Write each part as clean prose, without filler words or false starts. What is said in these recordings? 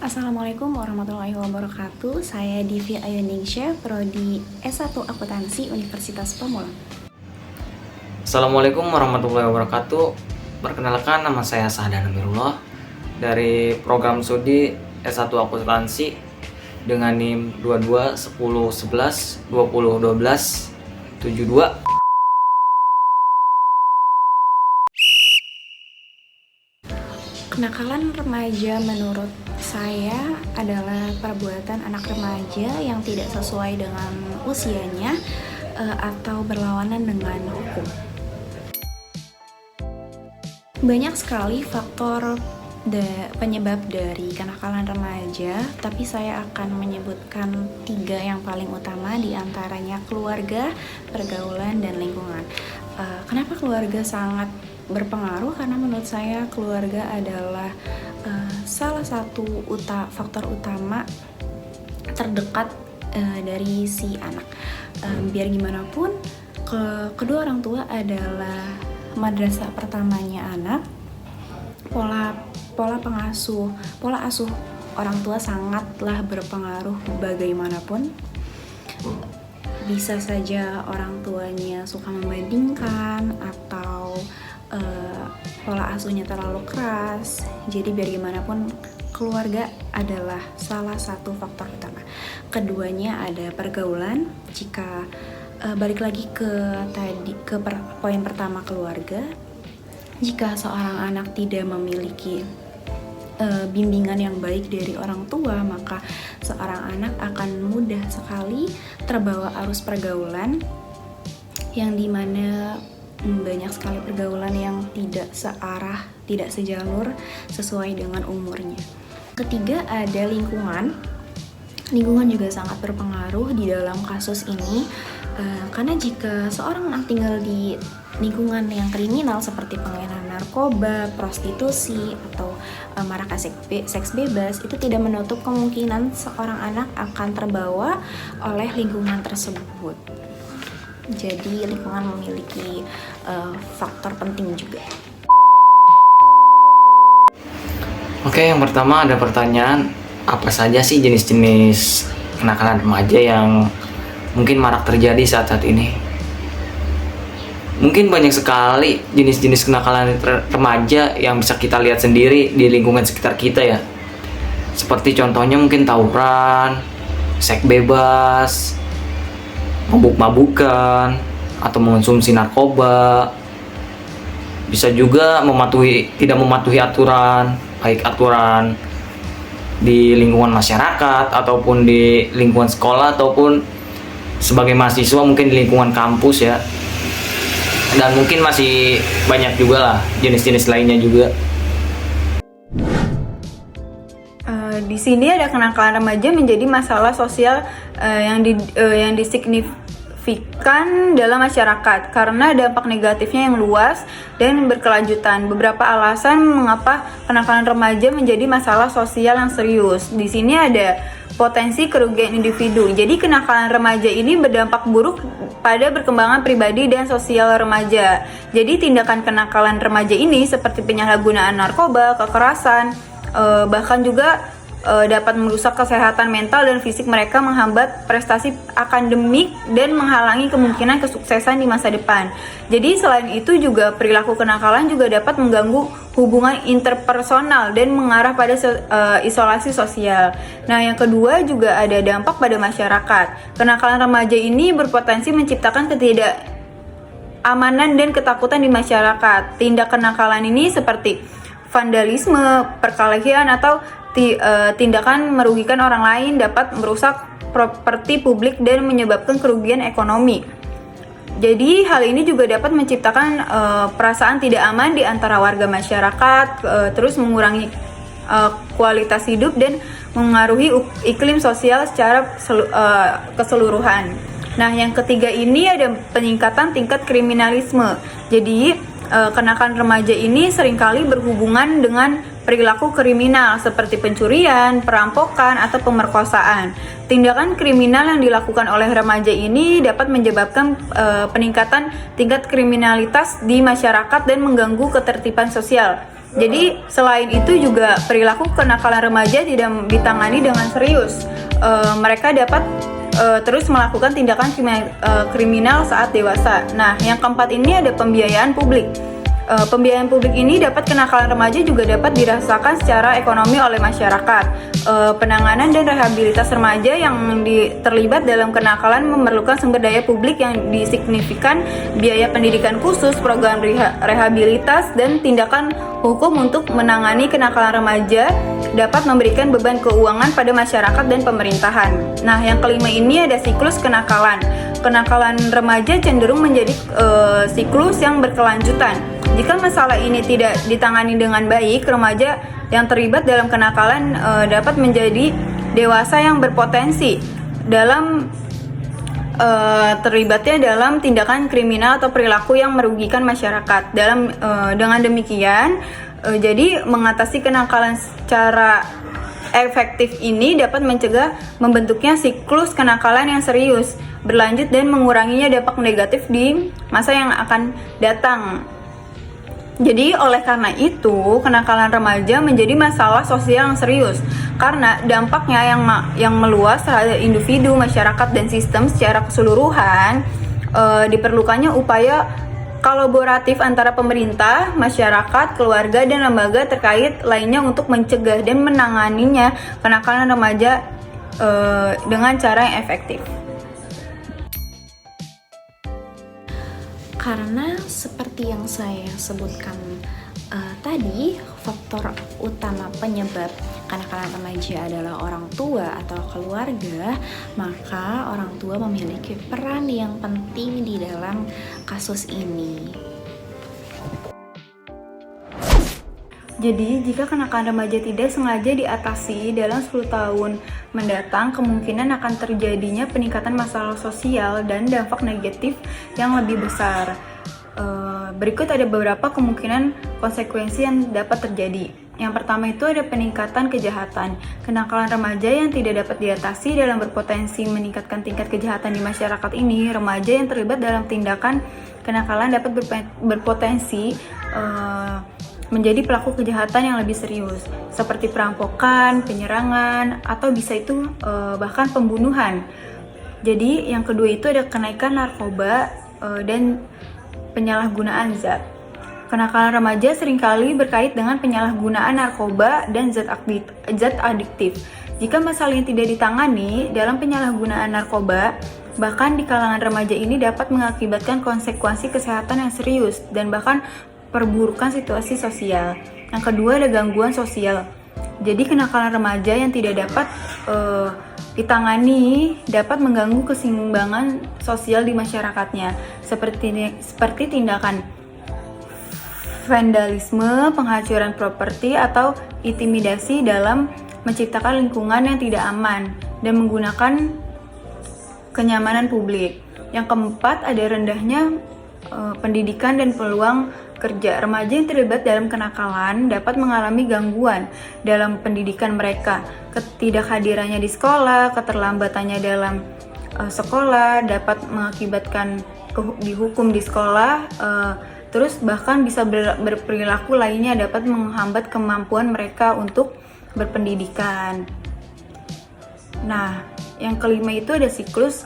Assalamualaikum warahmatullahi wabarakatuh. Saya Divi Ayuningsya, Prodi S1 Akuntansi Universitas Pamulang. Assalamualaikum warahmatullahi wabarakatuh. Perkenalkan, nama saya Sahdan Amirullah dari program studi S1 Akuntansi dengan NIM 22 10 11 20 12 72. Kenakalan remaja menurut saya adalah perbuatan anak remaja yang tidak sesuai dengan usianya atau berlawanan dengan hukum. Banyak sekali faktor penyebab dari kenakalan remaja, tapi saya akan menyebutkan 3 yang paling utama, diantaranya keluarga, pergaulan, dan lingkungan. Kenapa keluarga sangat berpengaruh? Karena menurut saya keluarga adalah salah satu faktor utama terdekat dari si anak. Biar gimana pun, kedua orang tua adalah madrasah pertamanya anak. Pola asuh orang tua sangatlah berpengaruh bagaimanapun. Bisa saja orang tuanya suka membandingkan atau pola asuhnya terlalu keras. Jadi biar gimana pun, keluarga adalah salah satu faktor utama. Keduanya ada pergaulan. Jika balik lagi ke poin pertama, keluarga. Jika seorang anak tidak memiliki bimbingan yang baik dari orang tua, maka seorang anak akan mudah sekali terbawa arus pergaulan, yang dimana banyak sekali pergaulan yang tidak searah, tidak sejalur sesuai dengan umurnya. Ketiga, ada lingkungan. Lingkungan juga sangat berpengaruh di dalam kasus ini, karena jika seorang anak tinggal di lingkungan yang kriminal seperti pengedaran narkoba, prostitusi, atau marakah seks bebas, itu tidak menutup kemungkinan seorang anak akan terbawa oleh lingkungan tersebut. Jadi lingkungan memiliki faktor penting juga. Oke, yang pertama ada pertanyaan, apa saja sih jenis-jenis kenakalan remaja yang mungkin marak terjadi saat ini? Mungkin banyak sekali jenis-jenis kenakalan remaja yang bisa kita lihat sendiri di lingkungan sekitar kita ya. Seperti contohnya mungkin tawuran, seks bebas, mabuk-mabukan, atau mengonsumsi narkoba. Bisa juga tidak mematuhi aturan, baik aturan di lingkungan masyarakat ataupun di lingkungan sekolah, ataupun sebagai mahasiswa mungkin di lingkungan kampus ya. Dan mungkin masih banyak juga lah jenis-jenis lainnya juga. Di sini ada kenakalan remaja menjadi masalah sosial yang disignifikan dalam masyarakat karena dampak negatifnya yang luas dan berkelanjutan. Beberapa alasan mengapa kenakalan remaja menjadi masalah sosial yang serius. Di sini ada potensi kerugian individu. Jadi kenakalan remaja ini berdampak buruk pada perkembangan pribadi dan sosial remaja. Jadi tindakan kenakalan remaja ini seperti penyalahgunaan narkoba, kekerasan, bahkan juga dapat merusak kesehatan mental dan fisik mereka, menghambat prestasi akademik dan menghalangi kemungkinan kesuksesan di masa depan. Jadi selain itu juga perilaku kenakalan juga dapat mengganggu hubungan interpersonal dan mengarah pada isolasi sosial. Nah, yang kedua juga ada dampak pada masyarakat. Kenakalan remaja ini berpotensi menciptakan ketidakamanan dan ketakutan di masyarakat. Tindak kenakalan ini seperti vandalisme, perkelahian, atau tindakan merugikan orang lain dapat merusak properti publik dan menyebabkan kerugian ekonomi. Jadi hal ini juga dapat menciptakan perasaan tidak aman di antara warga masyarakat, terus mengurangi kualitas hidup dan mengaruhi iklim sosial secara keseluruhan. Nah, yang ketiga ini ada peningkatan tingkat kriminalisme. Jadi kenakalan remaja ini seringkali berhubungan dengan perilaku kriminal seperti pencurian, perampokan, atau pemerkosaan. Tindakan kriminal yang dilakukan oleh remaja ini dapat menyebabkan peningkatan tingkat kriminalitas di masyarakat dan mengganggu ketertiban sosial. Jadi selain itu juga perilaku kenakalan remaja tidak ditangani dengan serius. Mereka dapat terus melakukan tindakan kriminal saat dewasa. Nah, yang keempat ini ada pembiayaan publik. Pembiayaan publik ini dapat kenakalan remaja juga dapat dirasakan secara ekonomi oleh masyarakat. Penanganan dan rehabilitas remaja yang terlibat dalam kenakalan memerlukan sumber daya publik yang disignifikan, biaya pendidikan khusus, program rehabilitas, dan tindakan hukum untuk menangani kenakalan remaja dapat memberikan beban keuangan pada masyarakat dan pemerintahan. Nah, yang kelima ini ada siklus kenakalan. Kenakalan remaja cenderung menjadi siklus yang berkelanjutan. Jika masalah ini tidak ditangani dengan baik, remaja yang terlibat dalam kenakalan dapat menjadi dewasa yang berpotensi dalam terlibatnya dalam tindakan kriminal atau perilaku yang merugikan masyarakat. Dengan demikian, jadi mengatasi kenakalan secara efektif ini dapat mencegah membentuknya siklus kenakalan yang serius, berlanjut dan menguranginya dampak negatif di masa yang akan datang. Jadi oleh karena itu, kenakalan remaja menjadi masalah sosial yang serius karena dampaknya yang meluas terhadap individu, masyarakat, dan sistem secara keseluruhan. Diperlukannya upaya kolaboratif antara pemerintah, masyarakat, keluarga, dan lembaga terkait lainnya untuk mencegah dan menanganinya kenakalan remaja dengan cara yang efektif. Karena seperti yang saya sebutkan tadi, faktor utama penyebab kenakalan remaja adalah orang tua atau keluarga, maka orang tua memiliki peran yang penting di dalam kasus ini. Jadi, jika kenakalan remaja tidak sengaja diatasi dalam 10 tahun mendatang, kemungkinan akan terjadinya peningkatan masalah sosial dan dampak negatif yang lebih besar. Berikut ada beberapa kemungkinan konsekuensi yang dapat terjadi. Yang pertama itu ada peningkatan kejahatan. Kenakalan remaja yang tidak dapat diatasi dalam berpotensi meningkatkan tingkat kejahatan di masyarakat ini. Remaja yang terlibat dalam tindakan kenakalan dapat berpotensi menjadi pelaku kejahatan yang lebih serius, seperti perampokan, penyerangan, atau bisa itu bahkan pembunuhan. Jadi yang kedua itu ada kenaikan narkoba dan penyalahgunaan zat. Kenakalan remaja seringkali berkait dengan penyalahgunaan narkoba dan zat adiktif. Jika masalahnya tidak ditangani dalam penyalahgunaan narkoba, bahkan di kalangan remaja ini dapat mengakibatkan konsekuensi kesehatan yang serius dan bahkan perburukan situasi sosial. Yang kedua ada gangguan sosial. Jadi kenakalan remaja yang tidak dapat ditangani dapat mengganggu keseimbangan sosial di masyarakatnya, seperti tindakan vandalisme, penghancuran properti, atau intimidasi dalam menciptakan lingkungan yang tidak aman dan menggunakan kenyamanan publik. Yang keempat ada rendahnya pendidikan dan peluang kerja. Remaja yang terlibat dalam kenakalan dapat mengalami gangguan dalam pendidikan mereka. Ketidakhadirannya di sekolah, keterlambatannya dalam sekolah dapat mengakibatkan dihukum di sekolah, terus bahkan bisa berperilaku lainnya dapat menghambat kemampuan mereka untuk berpendidikan. Nah, yang kelima itu ada siklus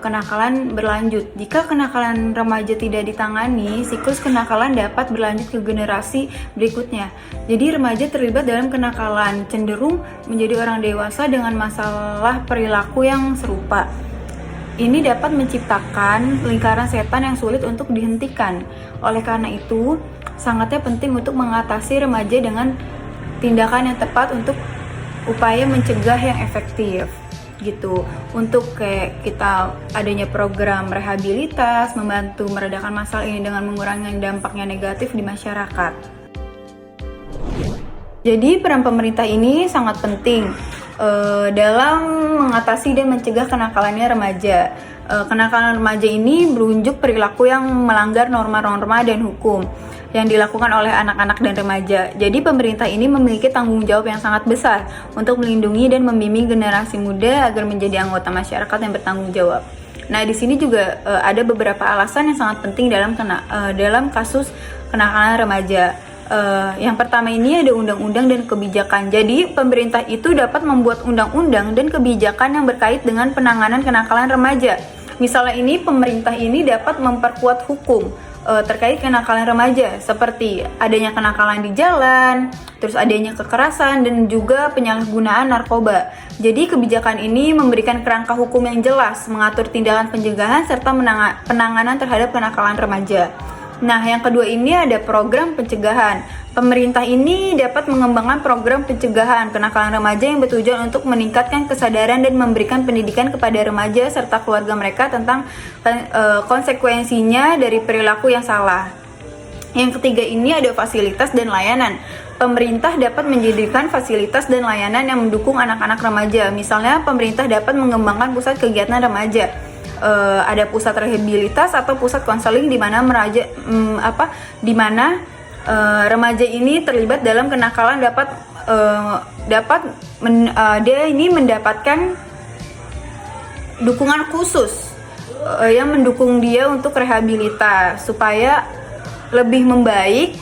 kenakalan berlanjut. Jika kenakalan remaja tidak ditangani, siklus kenakalan dapat berlanjut ke generasi berikutnya. Jadi remaja terlibat dalam kenakalan cenderung menjadi orang dewasa dengan masalah perilaku yang serupa. Ini dapat menciptakan lingkaran setan yang sulit untuk dihentikan. Oleh karena itu, sangatnya penting untuk mengatasi remaja dengan tindakan yang tepat untuk upaya mencegah yang efektif. Gitu. Untuk kayak kita adanya program rehabilitas, membantu meredakan masalah ini dengan mengurangi dampaknya negatif di masyarakat. Jadi peran pemerintah ini sangat penting dalam mengatasi dan mencegah kenakalannya remaja. Kenakalan remaja ini berunjuk perilaku yang melanggar norma-norma dan hukum yang dilakukan oleh anak-anak dan remaja. Jadi pemerintah ini memiliki tanggung jawab yang sangat besar untuk melindungi dan membimbing generasi muda agar menjadi anggota masyarakat yang bertanggung jawab. Nah, di sini juga ada beberapa alasan yang sangat penting dalam kasus kenakalan remaja. Yang pertama ini ada undang-undang dan kebijakan. Jadi pemerintah itu dapat membuat undang-undang dan kebijakan yang berkait dengan penanganan kenakalan remaja. Misalnya ini pemerintah ini dapat memperkuat hukum terkait kenakalan remaja, seperti adanya kenakalan di jalan, terus adanya kekerasan dan juga penyalahgunaan narkoba. Jadi kebijakan ini memberikan kerangka hukum yang jelas, mengatur tindakan pencegahan serta penanganan terhadap kenakalan remaja. Nah, yang kedua ini ada program pencegahan. Pemerintah ini dapat mengembangkan program pencegahan kenakalan remaja yang bertujuan untuk meningkatkan kesadaran dan memberikan pendidikan kepada remaja serta keluarga mereka tentang konsekuensinya dari perilaku yang salah. Yang ketiga ini ada fasilitas dan layanan. Pemerintah dapat menjadikan fasilitas dan layanan yang mendukung anak-anak remaja. Misalnya, pemerintah dapat mengembangkan pusat kegiatan remaja. Ada pusat rehabilitas atau pusat konseling di mana remaja ini terlibat dalam kenakalan dia ini mendapatkan dukungan khusus yang mendukung dia untuk rehabilitas supaya lebih membaik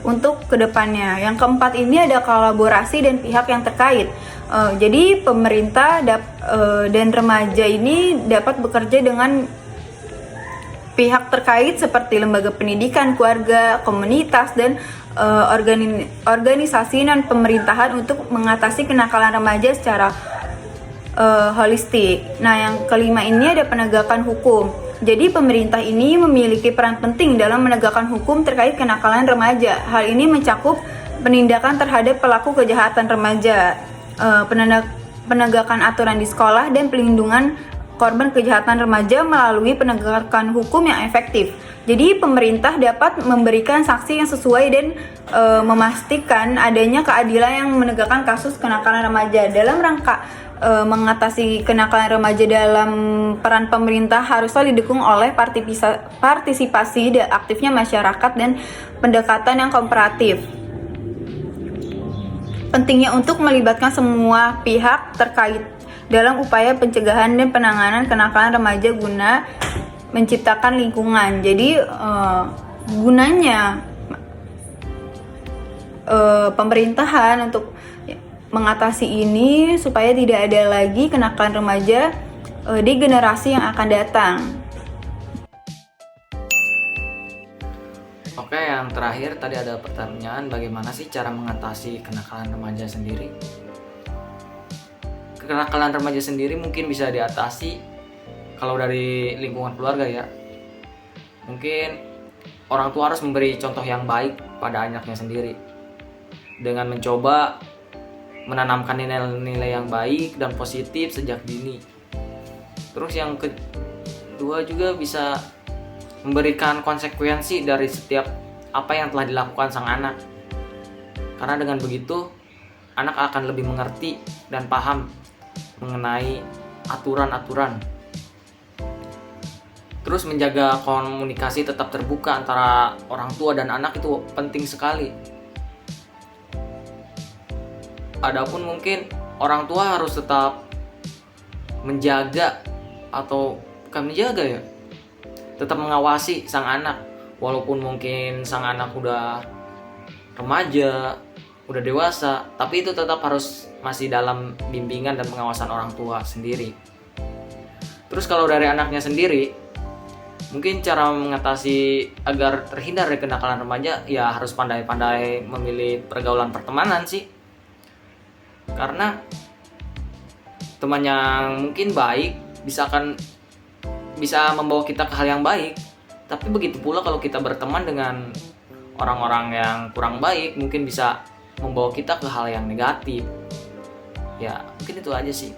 untuk kedepannya. Yang keempat ini ada kolaborasi dan pihak yang terkait. Jadi pemerintah dan remaja ini dapat bekerja dengan pihak terkait seperti lembaga pendidikan, keluarga, komunitas, dan organisasi non pemerintahan untuk mengatasi kenakalan remaja secara holistik. Nah, yang kelima ini ada penegakan hukum. Jadi pemerintah ini memiliki peran penting dalam menegakkan hukum terkait kenakalan remaja. Hal ini mencakup penindakan terhadap pelaku kejahatan remaja, penegakan aturan di sekolah, dan pelindungan korban kejahatan remaja melalui penegakan hukum yang efektif. Jadi pemerintah dapat memberikan sanksi yang sesuai dan memastikan adanya keadilan yang menegakkan kasus kenakalan remaja. Dalam rangka mengatasi kenakalan remaja, dalam peran pemerintah haruslah didukung oleh partisipasi dan aktifnya masyarakat dan pendekatan yang kooperatif. Pentingnya untuk melibatkan semua pihak terkait dalam upaya pencegahan dan penanganan kenakalan remaja guna menciptakan lingkungan. Jadi gunanya pemerintahan untuk mengatasi ini supaya tidak ada lagi kenakalan remaja di generasi yang akan datang. Oke, yang terakhir tadi ada pertanyaan, bagaimana sih cara mengatasi kenakalan remaja sendiri? Kenakalan remaja sendiri mungkin bisa diatasi kalau dari lingkungan keluarga ya. Mungkin orang tua harus memberi contoh yang baik pada anaknya sendiri dengan mencoba menanamkan nilai-nilai yang baik dan positif sejak dini. Terus yang kedua juga bisa memberikan konsekuensi dari setiap apa yang telah dilakukan sang anak. Karena dengan begitu anak akan lebih mengerti dan paham mengenai aturan-aturan. Terus menjaga komunikasi tetap terbuka antara orang tua dan anak itu penting sekali. Adapun mungkin orang tua harus tetap menjaga atau bukan menjaga ya, tetap mengawasi sang anak. Walaupun mungkin sang anak udah remaja, udah dewasa, tapi itu tetap harus masih dalam bimbingan dan pengawasan orang tua sendiri. Terus kalau dari anaknya sendiri, mungkin cara mengatasi agar terhindar dari kenakalan remaja ya harus pandai-pandai memilih pergaulan pertemanan sih. Karena teman yang mungkin baik bisa membawa kita ke hal yang baik. Tapi begitu pula kalau kita berteman dengan orang-orang yang kurang baik, mungkin bisa membawa kita ke hal yang negatif. Ya, mungkin itu aja sih.